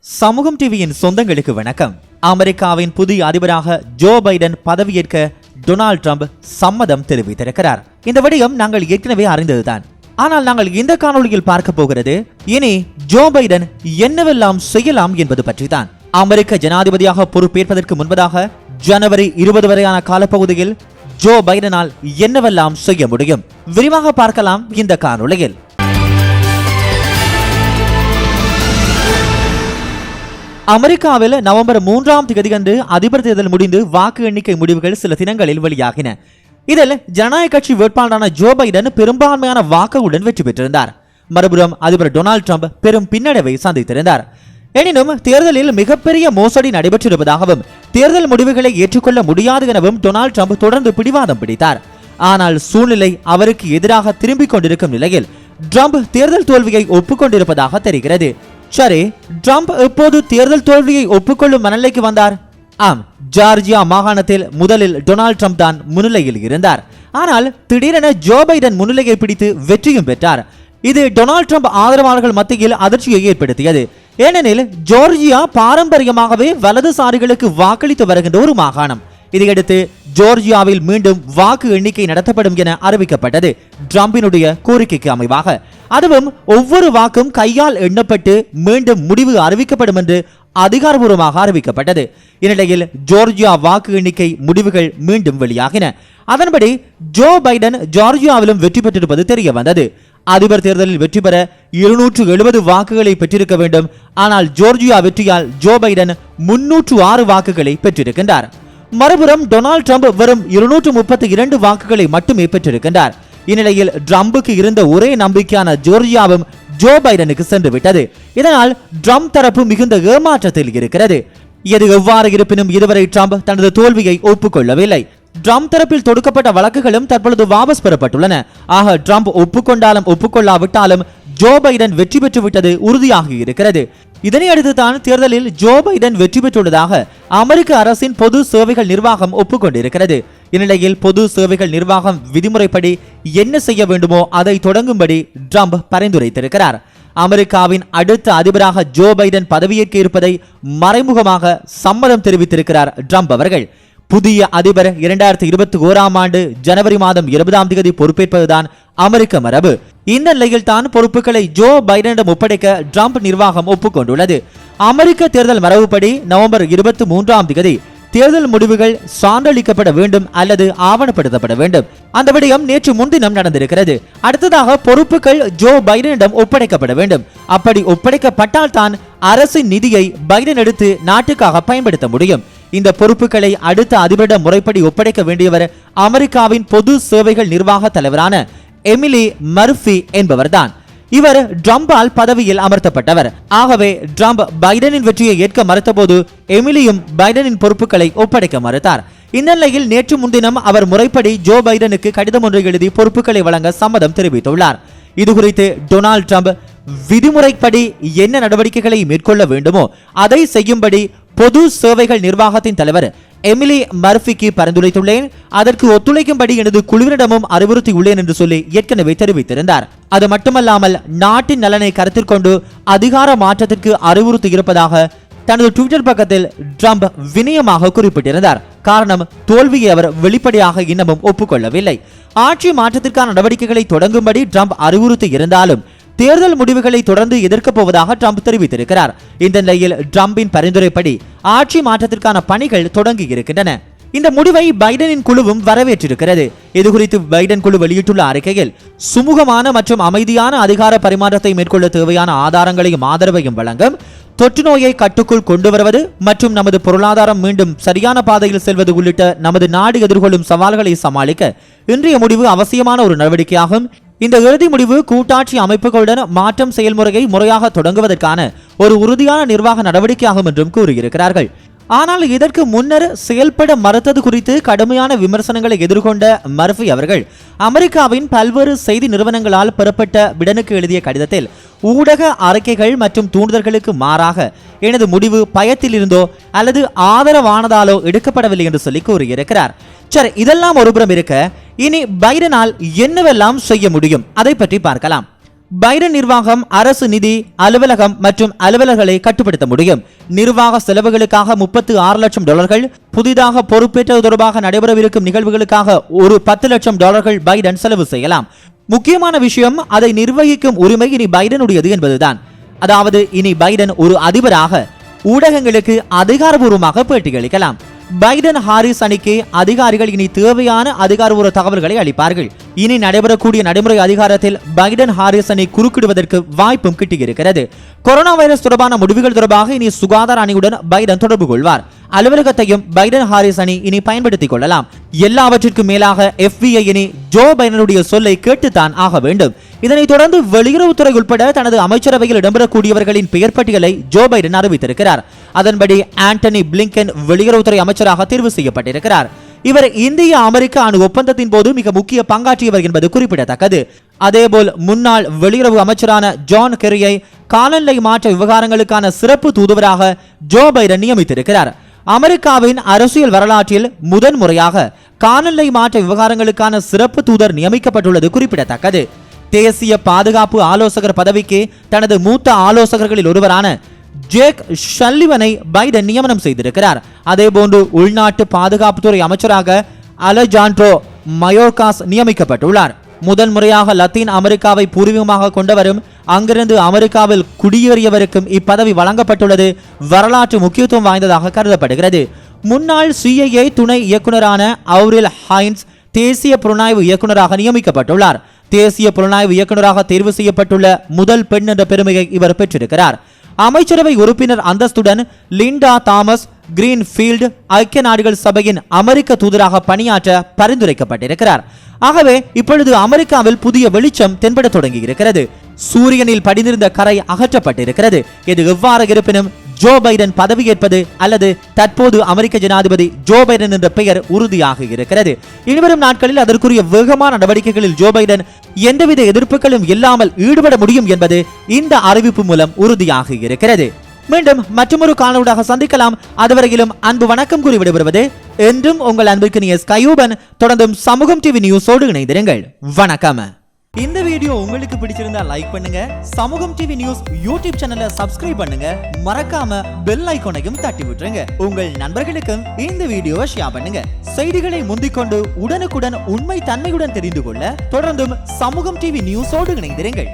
சமூகம் டிவியின் சொந்தங்களுக்கு வணக்கம். அமெரிக்காவின் புதிய அதிபராக ஜோ பைடன் பதவியேற்க டொனால்ட் ட்ரம்ப் சம்மதம் தெரிவித்திருக்கிறார். இந்த விடயம் நாங்கள் ஏற்கனவே அறிந்ததுதான். ஆனால் நாங்கள் இந்த காணொளியில் பார்க்க போகிறது இனி ஜோ பைடன் என்னவெல்லாம் செய்யலாம் என்பது பற்றிதான். அமெரிக்க ஜனாதிபதியாக பொறுப்பேற்பதற்கு முன்பதாக ஜனவரி 20 வரையான காலப்பகுதியில் ஜோ பைடனால் என்னவெல்லாம் செய்ய முடியும் விரிவாக பார்க்கலாம் இந்த காணொளியில். அமெரிக்காவில் நவம்பர் 3ஆம் தேதியன்று அதிபர் தேர்தல் முடிந்து வாக்கு எண்ணிக்கை முடிவுகள் சில தினங்களில் வெளியாகின. இதில் ஜனநாயக கட்சி வேட்பாளரான ஜோ பைடன் பெரும்பான்மையான வாக்குகளுடன் வெற்றி பெற்றிருந்தார். மறுபுறம் அதிபர் டொனால்ட் ட்ரம்ப் பெரும் பின்னடைவை சந்தித்திருந்தார். எனினும் தேர்தலில் மிகப்பெரிய மோசடி நடைபெற்றிருப்பதாகவும் தேர்தல் முடிவுகளை ஏற்றுக்கொள்ள முடியாது எனவும் டொனால்ட் ட்ரம்ப் தொடர்ந்து பிடிவாதம் பிடித்தார். ஆனால் சூழ்நிலை அவருக்கு எதிராக திரும்பிக் கொண்டிருக்கும் நிலையில் ட்ரம்ப் தேர்தல் தோல்வியை ஒப்புக்கொண்டிருப்பதாக தெரிகிறது. சரி, ட்ரம்ப் எப்போது தேர்தல் தோல்வியை ஒப்புக்கொள்ளும் மனநிலைக்கு வந்தார்? ஆம், ஜார்ஜியா மாகாணத்தில் முதலில் டொனால்ட் ட்ரம்ப் தான் முன்னிலையில் இருந்தார். ஆனால் திடீரென ஜோ பைடன் முன்னிலையை பிடித்து வெற்றியும் பெற்றார். இது டொனால்ட் ட்ரம்ப் ஆதரவாளர்கள் மத்தியில் அதிர்ச்சியை ஏற்படுத்தியது. ஏனெனில் ஜோர்ஜியா பாரம்பரியமாகவே வலதுசாரிகளுக்கு வாக்களித்து வருகின்ற ஒரு மாகாணம். இதையடுத்து ஜோர்ஜியாவில் மீண்டும் வாக்கு எண்ணிக்கை நடத்தப்படும் என அறிவிக்கப்பட்டது ட்ரம்பினுடைய கோரிக்கைக்கு அமைவாக. அதுவும் ஒவ்வொரு வாக்கும் கையால் எண்ணப்பட்டு மீண்டும் முடிவு அறிவிக்கப்படும் என்று அதிகாரபூர்வமாக அறிவிக்கப்பட்டது. இந்நிலையில் ஜோர்ஜியா வாக்கு எண்ணிக்கை முடிவுகள் மீண்டும் வெளியாகின. அதன்படி ஜோ பைடன் ஜார்ஜியாவிலும் வெற்றி பெற்றிருப்பது தெரிய வந்தது. அதிபர் தேர்தலில் வெற்றி பெற 270 வாக்குகளை பெற்றிருக்க வேண்டும். ஆனால் ஜோர்ஜியா வெற்றியால் ஜோ பைடன் 306 வாக்குகளை பெற்றிருக்கின்றார். மறுபுறம் டொனால்ட் ட்ரம்ப் வெறும் 232 வாக்குகளை மட்டுமே பெற்றிருக்கின்றார். இந்நிலையில் ட்ரம்புக்கு இருந்த ஒரே நம்பிக்கையான ஜோர்ஜியாவும் ஜோ பைடனுக்கு சென்று விட்டது. இதனால் ட்ரம்ப் தரப்பு மிகுந்த ஏமாற்றத்தில் இருக்கிறது. எது எவ்வாறு இருப்பினும் இதுவரை ட்ரம்ப் தனது தோல்வியை ஒப்புக்கொள்ளவில்லை. ட்ரம்ப் தரப்பில் தொடுக்கப்பட்ட வழக்குகளும் தற்பொழுது வாபஸ் பெறப்பட்டுள்ளன. ஆக ட்ரம்ப் ஒப்புக்கொண்டாலும் ஒப்புக்கொள்ளாவிட்டாலும் ஜோ பைடன் வெற்றி பெற்று விட்டது உறுதியாகி இருக்கிறது. இதனை அடுத்துதான் தேர்தலில் ஜோ பைடன் வெற்றி பெற்றுள்ளதாக அமெரிக்க அரசின் பொது சேவைகள் நிர்வாகம் ஒப்புக்கொண்டிருக்கிறது. இந்நிலையில் பொது சேவைகள் நிர்வாகம் விதிமுறைப்படி என்ன செய்ய வேண்டுமோ அதை தொடங்கும்படி ட்ரம்ப் பரிந்துரைத்திருக்கிறார். அமெரிக்காவின் அடுத்த அதிபராக ஜோ பைடன் பதவியேற்க இருப்பதை மறைமுகமாக சம்மதம் தெரிவித்திருக்கிறார் ட்ரம்ப் அவர்கள். புதிய அதிபர் 2021ஆம் ஆண்டு ஜனவரி மாதம் 20ஆம் தேதி பொறுப்பேற்பதுதான் அமெரிக்க மரபு. இந்த நிலையில் தான் பொறுப்புகளை ஜோ பைடனிடம் ஒப்படைக்க ட்ரம்ப் நிர்வாகம் ஒப்புக்கொண்டுள்ளது. அமெரிக்க தேர்தல் மரபுப்படி நவம்பர் 23ஆம் தேதி தேர்தல் முடிவுகள் சான்றளிக்கப்பட வேண்டும் அல்லது ஆவணப்படுத்தப்பட வேண்டும். அந்த விடயம் நேற்று முன்தினம் நடந்திருக்கிறது. அடுத்ததாக பொறுப்புகள் ஜோ பைடனிடம் ஒப்படைக்கப்பட வேண்டும். அப்படி ஒப்படைக்கப்பட்டால் தான் அரசின் நிதியை பைடன் எடுத்து நாட்டுக்காக பயன்படுத்த முடியும். இந்த பொறுப்புகளை அடுத்த அதிபரிடம் முறைப்படி ஒப்படைக்க வேண்டியவர் அமெரிக்காவின் பொது சேவைகள் நிர்வாக தலைவரான எமிலி மர்ஃபி என்பவர்தான். இவர் ட்ரம்பால் பதவியில் அமர்த்தப்பட்டவர். ஆகவே ட்ரம்ப் பைடனின் வெற்றியை ஏற்க மறுத்தபோது எமிலியும் பைடனின் பொறுப்புகளை ஒப்படைக்க மறுத்தார். இந்த நிலையில் நேற்று முன்தினம் அவர் முறைப்படி ஜோ பைடனுக்கு கடிதம் ஒன்றை எழுதி பொறுப்புகளை வழங்க சம்மதம் தெரிவித்துள்ளார். இதுகுறித்து டொனால்ட் ட்ரம்ப் விதிமுறைப்படி என்ன நடவடிக்கைகளை மேற்கொள்ள வேண்டுமோ அதை செய்யும்படி பொது சேவைகள் நிர்வாகத்தின் தலைவர் எமிலி மர்ஃபிக்கு பரிந்துரைத்துள்ளேன். அதற்கு ஒத்துழைக்கும்படி எனது குழுவினரிடமும் அறிவுறுத்தியுள்ளேன் என்று சொல்லி ஏற்கனவே தெரிவித்திருந்தார். அது மட்டுமல்லாமல் நாட்டின் நலனை கருத்தில் கொண்டு அதிகார மாற்றத்திற்கு அறிவுறுத்தி இருப்பதாக தனது ட்விட்டர் பக்கத்தில் ட்ரம்ப் வினயமாக குறிப்பிட்டிருந்தார். காரணம், தோல்வியை அவர் வெளிப்படையாக இன்னமும் ஒப்புக்கொள்ளவில்லை. ஆட்சி மாற்றத்திற்கான நடவடிக்கைகளை தொடங்கும்படி ட்ரம்ப் அறிவுறுத்தி இருந்தாலும் தேர்தல் முடிவுகளை தொடர்ந்து எதிர்க்கப் போவதாக ட்ரம்ப் தெரிவித்திருக்கிறார். இந்த நிலையில் ட்ரம்பின் பரிந்துரைப்படி ஆட்சி மாற்றத்திற்கான பணிகள் தொடங்கி இருக்கின்றன. இந்த முடிவை பைடனின் குழுவும் வரவேற்றிருக்கிறது. இதுகுறித்து பைடன் குழு வெளியிட்டுள்ள அறிக்கையில் சுமூகமான மற்றும் அமைதியான அதிகார பரிமாற்றத்தை மேற்கொள்ள தேவையான ஆதாரங்களையும் ஆதரவையும் வழங்கும், தொற்று நோயை கட்டுக்குள் கொண்டு வருவது மற்றும் நமது பொருளாதாரம் மீண்டும் சரியான பாதையில் செல்வது உள்ளிட்ட நமது நாடு எதிர்கொள்ளும் சவால்களை சமாளிக்க இன்றைய முடிவு அவசியமான ஒரு நடவடிக்கையாகும். இந்த இறுதி முடிவு கூட்டாட்சி அமைப்புகளுடன் மாற்றம் செயல்முறையை முறையாக தொடங்குவதற்கான ஒரு உறுதியான நிர்வாக நடவடிக்கையாகும் என்றும் கூறியிருக்கிறார்கள். ஆனால் இதற்கு முன்னர் செயல்பட மறுத்தது குறித்து கடுமையான விமர்சனங்களை எதிர்கொண்ட மர்ஃபி அவர்கள் அமெரிக்காவின் பல்வேறு செய்தி நிறுவனங்களால் பெறப்பட்ட பிடனுக்கு எழுதிய கடிதத்தில் ஊடக அறிக்கைகள் மற்றும் தூண்டுதல்களுக்கு மாறாக எனது முடிவு பயத்தில் இருந்தோ அல்லது ஆதரவானதாலோ எடுக்கப்படவில்லை என்று சொல்லி கூறியிருக்கிறார். சரி, இதெல்லாம் ஒருபுறம் இருக்க இனி பைடனால் என்னவெல்லாம் செய்ய முடியும் அதை பற்றி பார்க்கலாம். பைடன் நிர்வாகம் அரசு நிதி, அலுவலகம் மற்றும் அலுவலர்களை கட்டுப்படுத்த முடியும். நிர்வாக செலவுகளுக்காக $36 லட்சம், புதிதாக பொறுப்பேற்றது தொடர்பாக நடைபெறவிருக்கும் நிகழ்வுகளுக்காக ஒரு $10 லட்சம் பைடன் செலவு செய்யலாம். முக்கியமான விஷயம், அதை நிர்வகிக்கும் உரிமை இனி பைடனுடையது என்பதுதான். அதாவது இனி பைடன் ஒரு அதிபராக ஊடகங்களுக்கு அதிகாரபூர்வமாக பேட்டியளிக்கலாம். பைடன் ஹாரிஸ் அணிக்கு அதிகாரிகள் இனி தேவையான அதிகாரபூர்வ தகவல்களை அளிப்பார்கள். இனி நடைபெறக்கூடிய நடைமுறை அதிகாரத்தில் பைடன் ஹாரிஸ் அணி குறுக்கிடுவதற்கு வாய்ப்பும் கிட்டியிருக்கிறது. கொரோனா வைரஸ் தொடர்பான முடிவுகள் தொடர்பாக இனி சுகாதார அணியுடன் பைடன் தொடர்பு கொள்வார். அலுவலகத்தையும் பைடன் ஹாரிஸ் அணி இனி பயன்படுத்திக் கொள்ளலாம். எல்லாவற்றிற்கும் மேலாக FBI இனி ஜோ பைடனுடைய சொல்லை கேட்டுத்தான் ஆக வேண்டும். இதனைத் தொடர்ந்து வெளியுறவுத்துறை உட்பட தனது அமைச்சரவையில் இடம்பெறக்கூடியவர்களின் பெயர் பட்டியலை ஜோ பைடன் அறிவித்திருக்கிறார். அதன்படி ஆண்டனி பிளிங்கன் வெளியுறவுத்துறை அமைச்சராக தேர்வு செய்யப்பட்டிருக்கிறார். இவர் இந்திய அமெரிக்க அணு ஒப்பந்தத்தின் போது மிக முக்கிய பங்காற்றியவர் என்பது குறிப்பிடத்தக்கது. அதேபோல் முன்னாள் வெளியுறவு அமைச்சரான ஜான் கெரியை காலநிலை மாற்ற விவகாரங்களுக்கான சிறப்பு தூதுவராக ஜோ பைடன் நியமித்திருக்கிறார். அமெரிக்காவின் அரசியல் வரலாற்றில் முதன்முறையாக காலநிலை மாற்ற விவகாரங்களுக்கான சிறப்பு தூதர் நியமிக்கப்பட்டுள்ளது குறிப்பிடத்தக்கது. தேசிய பாதுகாப்பு ஆலோசகர் பதவிக்கு தனது மூத்த ஆலோசகர்களில் ஒருவரான ஜேக் ஷல்லிவனை பைடன் நியமனம் செய்திருக்கிறார். அதேபோன்று உள்நாட்டு பாதுகாப்புத்துறை அமைச்சராக அலெஜாண்ட்ரோ மயோர்காஸ் நியமிக்கப்பட்டுள்ளார். முதல் முறையாக லத்தீன் அமெரிக்காவை பூர்வீகமாக கொண்டவரும் அங்கிருந்து அமெரிக்காவில் குடியேறியவருக்கும் இப்பதவி வழங்கப்பட்டுள்ளது வரலாற்று முக்கியத்துவம் வாய்ந்ததாக கருதப்படுகிறது. முன்னாள் CIA துணை இயக்குநரான அவுரில் ஹைன்ஸ் தேசிய புலனாய்வு இயக்குநராக நியமிக்கப்பட்டுள்ளார். தேசிய புலனாய்வு இயக்குநராக தேர்வு செய்யப்பட்டுள்ள முதல் பெண் என்ற பெருமையை இவர் பெற்றிருக்கிறார். அமைச்சரவை உறுப்பினர் அந்தஸ்துடன் லிண்டா தாமஸ் கிரீன்ஃபீல்டு ஐக்கிய நாடுகள் சபையின் அமெரிக்க தூதராக பணியாற்ற பரிந்துரைக்கப்பட்டிருக்கிறார். ஆகவே இப்பொழுது அமெரிக்காவில் புதிய வெளிச்சம் தென்பட தொடங்கி இருக்கிறது. சூரியனில் படிந்திருந்த கரை அகற்றப்பட்டிருக்கிறது. இது எவ்வாறு இருப்பினும் ஜோ பைடன் பதவியேற்பது அல்லது தற்போது அமெரிக்க ஜனாதிபதி ஜோ பைடன் என்ற பெயர் உறுதியாக இருக்கிறது. இனிவரும் நாட்களில் அதற்குரிய வேகமான நடவடிக்கைகளில் ஜோ பைடன் எந்தவித எதிர்ப்புகளும் இல்லாமல் ஈடுபட முடியும் என்பது இந்த அறிவிப்பு மூலம் உறுதியாக இருக்கிறது. மீண்டும் மற்றொரு காணொளியாக சந்திக்கலாம். அதுவரையிலும் அன்பு வணக்கம் கூறி விடைபெறுவது என்றும் உங்கள் அன்பிற்கினிய ஸ்கையூபன். தொடர்ந்தும் சமூகம் டிவி நியூஸோடு இணைந்திருங்கள். வணக்கம். இந்த வீடியோ உங்களுக்கு பிடிச்சிருந்தா லைக் பண்ணுங்க. சமூகம் டிவி நியூஸ் யூடியூப் சேனலை சப்ஸ்கிரைப் பண்ணுங்க. மறக்காம பெல் ஐகானையும் தட்டி விட்டுருங்க. உங்கள் நண்பர்களுக்கும் இந்த வீடியோவை ஷேர் பண்ணுங்க. செய்திகளை முந்திக்கொண்டு உடனுக்குடன் உண்மை தன்மையுடன் தெரிந்து கொள்ள தொடர்ந்தும் சமூகம் டிவி நியூஸோடு இணைந்திருங்கள்.